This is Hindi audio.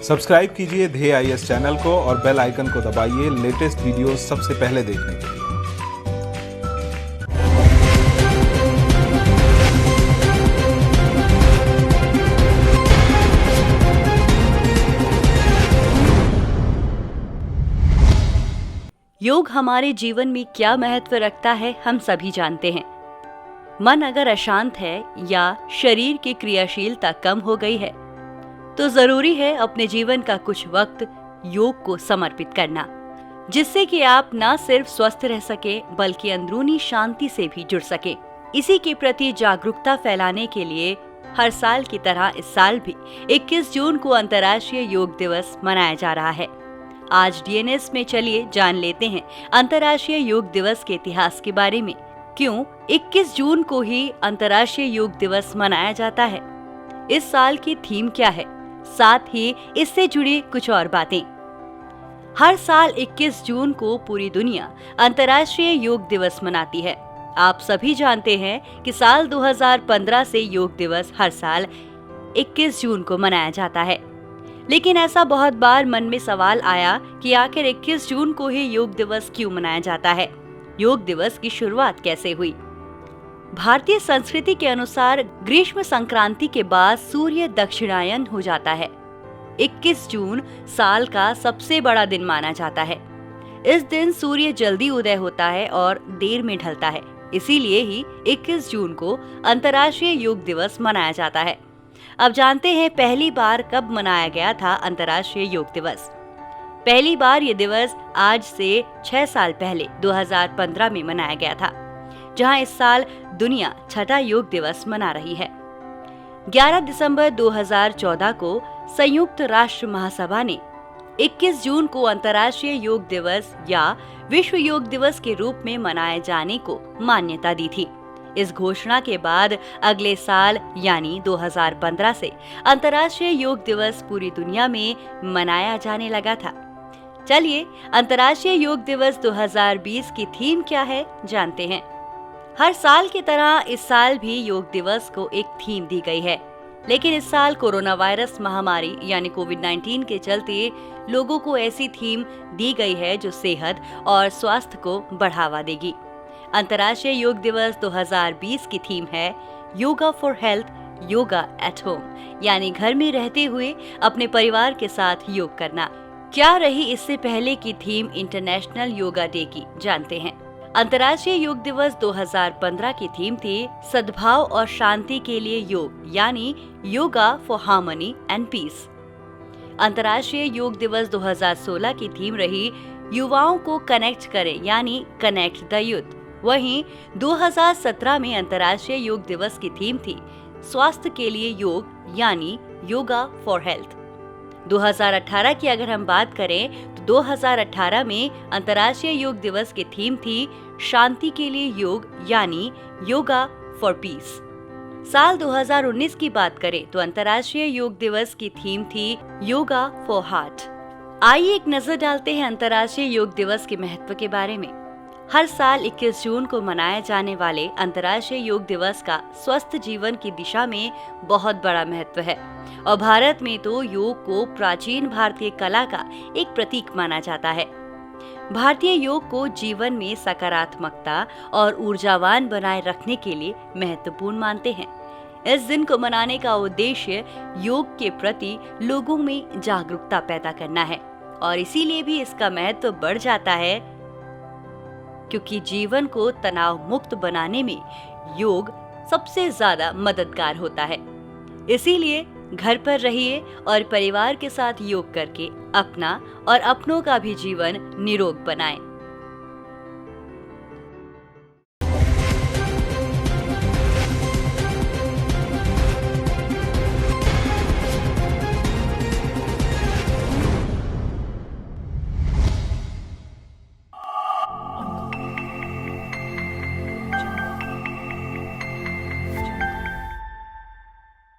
सब्सक्राइब कीजिए ध्येय आईएएस चैनल को और बेल आइकन को दबाइए लेटेस्ट वीडियो सबसे पहले देखने के लिए। योग हमारे जीवन में क्या महत्व रखता है हम सभी जानते हैं। मन अगर अशांत है या शरीर की क्रियाशीलता कम हो गई है तो जरूरी है अपने जीवन का कुछ वक्त योग को समर्पित करना, जिससे कि आप न सिर्फ स्वस्थ रह सके बल्कि अंदरूनी शांति से भी जुड़ सके। इसी के प्रति जागरूकता फैलाने के लिए हर साल की तरह इस साल भी 21 जून को अंतर्राष्ट्रीय योग दिवस मनाया जा रहा है। आज डीएनएस में चलिए जान लेते हैं अंतर्राष्ट्रीय योग दिवस के इतिहास के बारे में। क्यों 21 जून को ही अंतर्राष्ट्रीय योग दिवस मनाया जाता है, इस साल की थीम क्या है, साथ ही इससे जुड़ी कुछ और बातें। हर साल 21 जून को पूरी दुनिया अंतर्राष्ट्रीय योग दिवस मनाती है। आप सभी जानते हैं कि साल 2015 से योग दिवस हर साल 21 जून को मनाया जाता है। लेकिन ऐसा बहुत बार मन में सवाल आया कि आखिर 21 जून को ही योग दिवस क्यों मनाया जाता है। योग दिवस की शुरुआत कैसे हुई? भारतीय संस्कृति के अनुसार ग्रीष्म संक्रांति के बाद सूर्य दक्षिणायन हो जाता है। 21 जून साल का सबसे बड़ा दिन माना जाता है। इस दिन सूर्य जल्दी उदय होता है और देर में ढलता है, इसीलिए ही 21 जून को अंतर्राष्ट्रीय योग दिवस मनाया जाता है। अब जानते हैं पहली बार कब मनाया गया था अंतर्राष्ट्रीय योग दिवस। पहली बार ये दिवस आज से 6 साल पहले 2015 में मनाया गया था, जहां इस साल दुनिया छठा योग दिवस मना रही है। 11 दिसंबर 2014 को संयुक्त राष्ट्र महासभा ने 21 जून को अंतर्राष्ट्रीय योग दिवस या विश्व योग दिवस के रूप में मनाए जाने को मान्यता दी थी। इस घोषणा के बाद अगले साल यानी 2015 से अंतर्राष्ट्रीय योग दिवस पूरी दुनिया में मनाया जाने लगा था। चलिए अंतर्राष्ट्रीय योग दिवस 2020 की थीम क्या है जानते हैं। हर साल की तरह इस साल भी योग दिवस को एक थीम दी गई है, लेकिन इस साल कोरोना वायरस महामारी यानी कोविड-19 के चलते लोगों को ऐसी थीम दी गई है जो सेहत और स्वास्थ्य को बढ़ावा देगी। अंतर्राष्ट्रीय योग दिवस 2020 की थीम है yoga for health, yoga at home, यानी घर में रहते हुए अपने परिवार के साथ योग करना। क्या रही इससे पहले की थीम इंटरनेशनल योगा डे की जानते हैं। अंतर्राष्ट्रीय योग दिवस 2015 की थीम थी सद्भाव और शांति के लिए योग, यानी yoga for harmony and peace. अंतर्राष्ट्रीय योग दिवस 2016 की थीम रही युवाओं को कनेक्ट करें, यानी कनेक्ट द यूथ। वहीं 2017 में अंतर्राष्ट्रीय योग दिवस की थीम थी स्वास्थ्य के लिए योग, यानी योगा फॉर हेल्थ। 2018 की अगर हम बात करें तो 2018 में अंतर्राष्ट्रीय योग दिवस की थीम थी शांति के लिए योग, यानी योगा फॉर पीस। साल 2019 की बात करें तो अंतर्राष्ट्रीय योग दिवस की थीम थी योगा फॉर हार्ट। आइए एक नजर डालते हैं अंतर्राष्ट्रीय योग दिवस के महत्व के बारे में। हर साल 21 जून को मनाए जाने वाले अंतर्राष्ट्रीय योग दिवस का स्वस्थ जीवन की दिशा में बहुत बड़ा महत्व है और भारत में तो योग को प्राचीन भारतीय कला का एक प्रतीक माना जाता है। भारतीय योग को जीवन में सकारात्मकता और ऊर्जावान बनाए रखने के लिए महत्वपूर्ण मानते हैं। इस दिन को मनाने का उद्देश्य योग के प्रति लोगों में जागरूकता पैदा करना है और इसीलिए भी इसका महत्व बढ़ जाता है, क्योंकि जीवन को तनाव मुक्त बनाने में योग सबसे ज्यादा मददगार होता है। इसीलिए घर पर रहिए और परिवार के साथ योग करके अपना और अपनों का भी जीवन निरोग बनाएं।